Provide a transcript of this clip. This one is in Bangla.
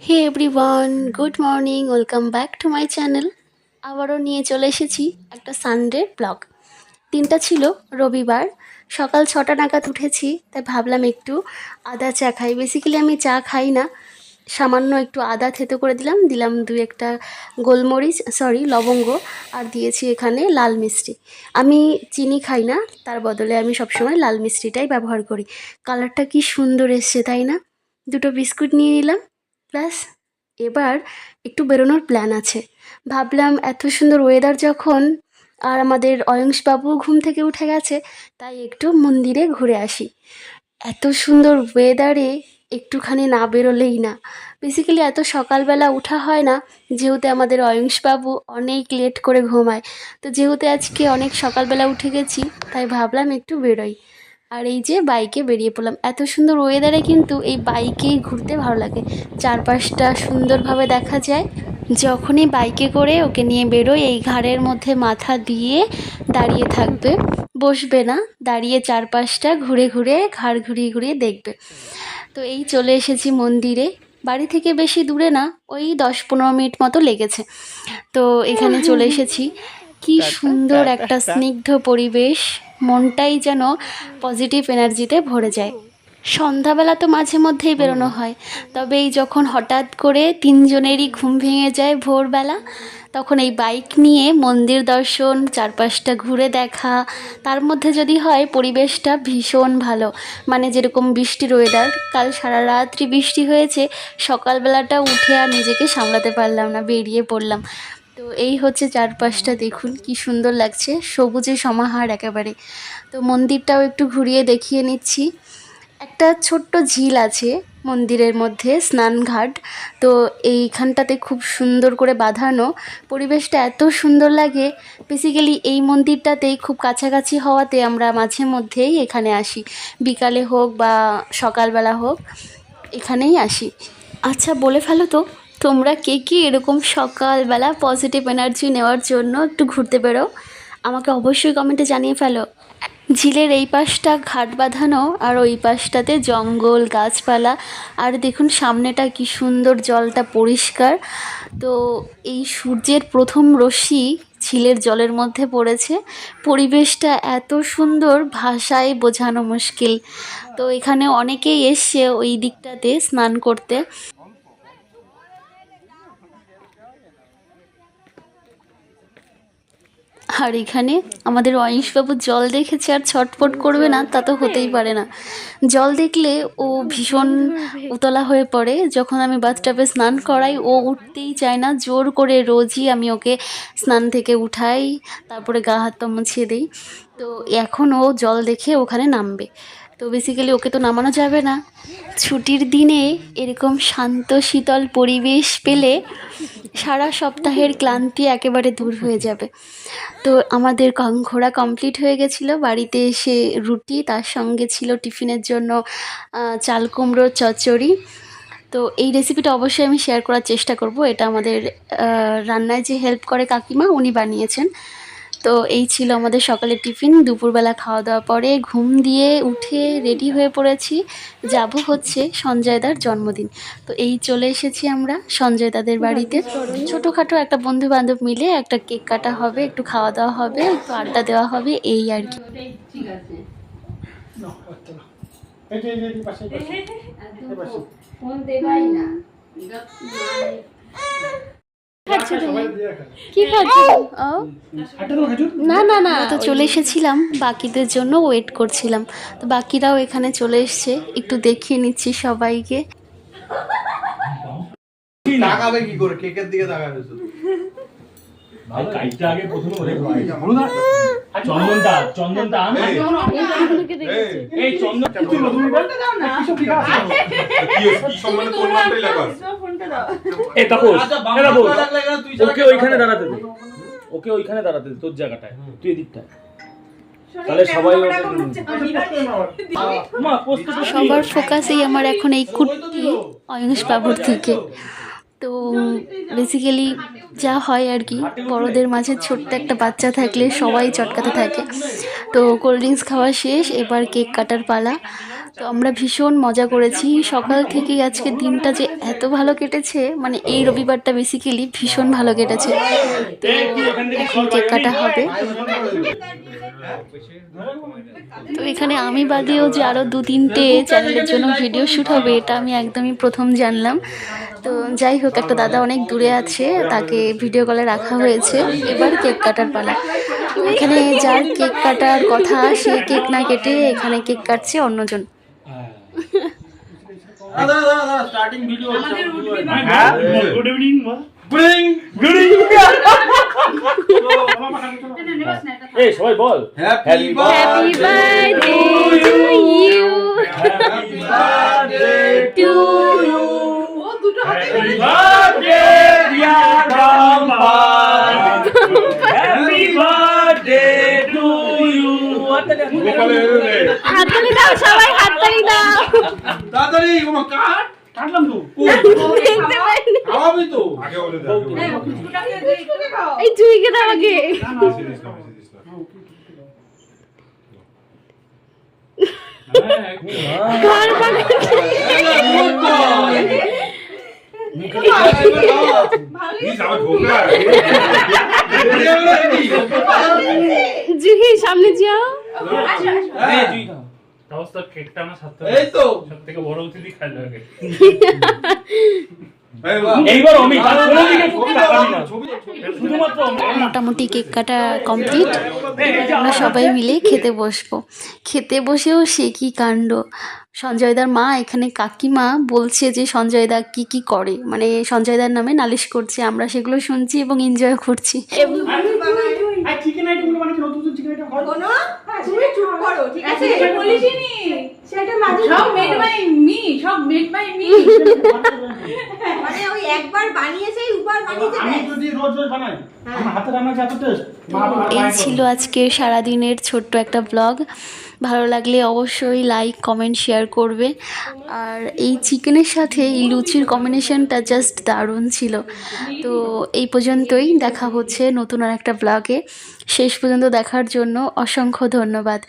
Hey everyone, good morning, welcome back to my channel. আবারও নিয়ে চলে এসেছি একটা সানডে ব্লগ। দিনটা ছিল রবিবার, সকাল 6টা নাগাদ উঠেছি, তাই ভাবলাম একটু আদা চা খাই। বেসিক্যালি আমি চা খাই না, সামান্য একটু আদা থেতো করে দিলাম, দিলাম দুই একটা গোলমরিচ লবঙ্গ, আর দিয়েছি এখানে লাল মিষ্টি। আমি চিনি খাই না, তার বদলে আমি সবসময় লাল মিষ্টিটাই ব্যবহার করি। কালারটা কি সুন্দর এসছে তাই না? দুটো বিস্কুট নিয়ে নিলাম, ব্যাস। এবার একটু বেরোনোর প্ল্যান আছে। ভাবলাম এত সুন্দর ওয়েদার যখন, আর আমাদের অয়ংশবাবু ঘুম থেকে উঠে গেছে, তাই একটু মন্দিরে ঘুরে আসি। এত সুন্দর ওয়েদারে একটুখানি না বেরোলেই না। বেসিক্যালি এত সকালবেলা ওঠা হয় না, যেহেতু আমাদের অয়ংশবাবু অনেক লেট করে ঘুমায়। তো যেহেতু আজকে অনেক সকালবেলা উঠে গেছি, তাই ভাবলাম একটু বেরোই। আর এই যে বাইকে বেরিয়ে পড়লাম। এত সুন্দর ওয়েদারে কিন্তু এই বাইকেই ঘুরতে ভালো লাগে, চারপাশটা সুন্দরভাবে দেখা যায়। যখনই বাইকে করে ওকে নিয়ে বেরোই, এই ঘাড়ের মধ্যে মাথা দিয়ে দাঁড়িয়ে থাকবে, বসবে না, দাঁড়িয়ে চারপাশটা ঘুরে ঘুরে ঘাড় ঘুরিয়ে ঘুরিয়ে দেখবে। তো এই চলে এসেছি মন্দিরে। বাড়ি থেকে বেশি দূরে না, ওই 10-15 মিনিট মতো লেগেছে। তো এখানে চলে এসেছি। কি সুন্দর একটা স্নিগ্ধ পরিবেশ, মনটাই যেন পজিটিভ এনার্জিতে ভরে যায়। সন্ধ্যাবেলা তো মাঝে মধ্যেই বেরোনো হয়, তবে এই যখন হঠাৎ করে তিনজনেরই ঘুম ভেঙে যায় ভোরবেলা, তখন এই বাইক নিয়ে মন্দির দর্শন, চারপাশটা ঘুরে দেখা, তার মধ্যে যদি হয় পরিবেশটা ভীষণ ভালো। মানে যেরকম বৃষ্টির ওয়েদার, কাল সারা রাত্রি বৃষ্টি হয়েছে, সকালবেলাটা উঠে আর নিজেকে সামলাতে পারলাম না, বেরিয়ে পড়লাম। তো এই হচ্ছে চারপাশটা, দেখুন কি সুন্দর লাগছে, সবুজে সমাহার একেবারে। তো মন্দিরটাও একটু ঘুরিয়ে দেখিয়ে নিচ্ছি। একটা ছোট্ট ঝিল আছে মন্দিরের মধ্যে, স্নানঘাট। তো এইখানটাতে খুব সুন্দর করে বাঁধানো, পরিবেশটা এত সুন্দর লাগে। বেসিক্যালি এই মন্দিরটাতেই খুব কাছাকাছি হওয়াতে আমরা মাঝে মধ্যেই এখানে আসি, বিকালে হোক বা সকালবেলা হোক, এখানেই আসি। আচ্ছা বলে ফেলো তো, তোমরা কে কে এরকম সকালবেলা পজিটিভ এনার্জি নেওয়ার জন্য একটু ঘুরতে বেরো? আমাকে অবশ্যই কমেন্টে জানিয়ে ফেলো। ঝিলের এই পাশটা ঘাট বাঁধানো, আর ওই পাশটাতে জঙ্গল, গাছপালা, আর দেখুন সামনেটা কি সুন্দর, জলটা পরিষ্কার। তো এই সূর্যের প্রথম রশ্মি ঝিলের জলের মধ্যে পড়েছে, পরিবেশটা এত সুন্দর ভাষায় বোঝানো মুশকিল। তো এখানে অনেকেই এসছে ওই দিকটাতে স্নান করতে। আর এখানে আমাদের অয়িশবাবু জল দেখেছে আর ছটফট করবে না, তা তো হতেই পারে না। জল দেখলে ও ভীষণ উতলা হয়ে পড়ে। যখন আমি বাথটাবে স্নান করাই, ও উঠতেই চায় না, জোর করে রোজই আমি ওকে স্নান থেকে উঠাই, তারপরে গা হাত পা মুছিয়ে দিই। তো এখন ও জল দেখে ওখানে নামবে। তো বেসিক্যালি ওকে তো নামানো যাবে না। ছুটির দিনে এরকম শান্ত শীতল পরিবেশ পেলে সারা সপ্তাহের ক্লান্তি একেবারে দূর হয়ে যাবে। তো আমাদের ঘোরা কমপ্লিট হয়ে গেছিলো। বাড়িতে এসে রুটি, তার সঙ্গে ছিল টিফিনের জন্য চাল কুমড়োর চচ্চড়ি। তো এই রেসিপিটা অবশ্যই আমি শেয়ার করার চেষ্টা করব। এটা আমাদের রান্নায় যে হেল্প করে কাকিমা, উনি বানিয়েছেন। তো এই ছিল আমাদের সকালের টিফিন। দুপুরবেলা খাওয়া দাওয়া পরে ঘুম দিয়ে উঠে রেডি হয়ে পড়েছি, যাব হচ্ছে সঞ্জয়দার জন্মদিন। তো এই চলে এসেছি আমরা সঞ্জয়দাদের বাড়িতে। ছোটোখাটো একটা বন্ধু বান্ধব মিলে একটা কেক কাটা হবে, একটু খাওয়া দাওয়া হবে, একটু আড্ডা দেওয়া হবে, এই আর কি। কি খাচ্ছ? না না না, তো চলে এসেছিলাম, বাকিদের জন্য ওয়েট করছিলাম। তো বাকিরাও এখানে চলে এসছে, একটু দেখিয়ে নিচ্ছি সবাইকে। তাকাবে কি করে, কেকের দিকে তাকাবে শুধু। ভাই কাইটা আগে প্রথমে ওরে বলো না, চন্দনটা আন। এই চন্দনটা তুই তুমি বল না, কি সব লেখা আছে? কি সম্বন্ধে কোন নামটাই লেখা আছে? ফোনটা দাও। এই তাপস, এরা বল, ওকে ওইখানে দাঁড়াতে দে, ওকে ওইখানে দাঁড়াতে দে, তোর জায়গাটায়, তুই এদিকটায়। তাহলে সবাই সবার ফোকাসই আমার এখন এই কুর্তি অয়ুষ বাবুর থেকে। তো বেসিক্যালি যা হয় আর কি, বড়দের মাঝে ছোট্ট একটা বাচ্চা থাকলে সবাই চটকাতে থাকে। তো কোল্ড ড্রিঙ্কস খাওয়া শেষ, এবার কেক কাটার পালা। তো আমরা ভীষণ মজা করেছি সকাল থেকেই। আজকে দিনটা যে এত ভালো কেটেছে, মানে এই রবিবারটা বেসিক্যালি ভীষণ ভালো কেটেছে। তো এখন কেক কাটা হবে। তো এখানে আমি বাদেও যে আরও 2-3টে চ্যানেলের জন্য ভিডিও শ্যুট হবে, এটা আমি একদমই প্রথম জানলাম। তো যাই হোক, একটা দাদা অনেক দূরে আছে, তাকে ভিডিও কলে রাখা হয়েছে। এবার কেক কাটার পালা। এখানে যার কেক কাটার কথা সে কেক না কেটে এখানে কেক কাটছে অন্যজন। Starting video good evening good evening. এই সবাই বল happy happy birthday to you, happy birthday to you. Happy birthday dear Bumper, happy birthday to you. হাততালি দাও সবাই, হাততালি দাও। তাড়াতাড়ি ওমা কাট কাটলাম তো। দেখতে পাইনি। খাওয়াবি তো আগে বলে দাও এই জুইকে দাও আগে। ঘর জুহি সামনে যাও। অবস্থা কেকটা আমার সাথে এই তো সবথেকে বড় অতিথি খাইলো আগে। এই এইবার আমি কোনো দিকে শুধুমাত্র মোটামুটি কেক কাটা কমপ্লিট। আমরা সবাই মিলে খেতে বসবো। খেতে বসেও সে কি কাণ্ড! সঞ্জয়দার মা, এখানে কাকিমা বলছে যে সঞ্জয়দা কি কি করে, মানে সঞ্জয়দার নামে নালিশ করছে। আমরা সেগুলো শুনছি এবং এনজয় করছি। চিকেন আইটেমগুলো মানে নতুন নতুন চিকেন আইটেম হয়। কোনো তুমি চুপ করো, ঠিক আছে? বলিসনি সেটা মাঝে সব মেড বাই মি, সব মেড বাই মি। মানে ওই একবার বানিয়েছে উপর বানিয়েছে আমি যদি রোজ রোজ বানাই আমার হাতে রান্না যত টেস্ট। এই ছিল আজকে সারাদিনের ছোট্ট একটা ব্লগ। ভালো লাগলে অবশ্যই লাইক কমেন্ট শেয়ার করবে। আর এই চিকেনের সাথে এই লুচির কম্বিনেশনটা জাস্ট দারুণ ছিল। তো এই পর্যন্তই, দেখা হচ্ছে নতুন আর একটা ব্লগে। শেষ পর্যন্ত দেখার জন্য অসংখ্য ধন্যবাদ।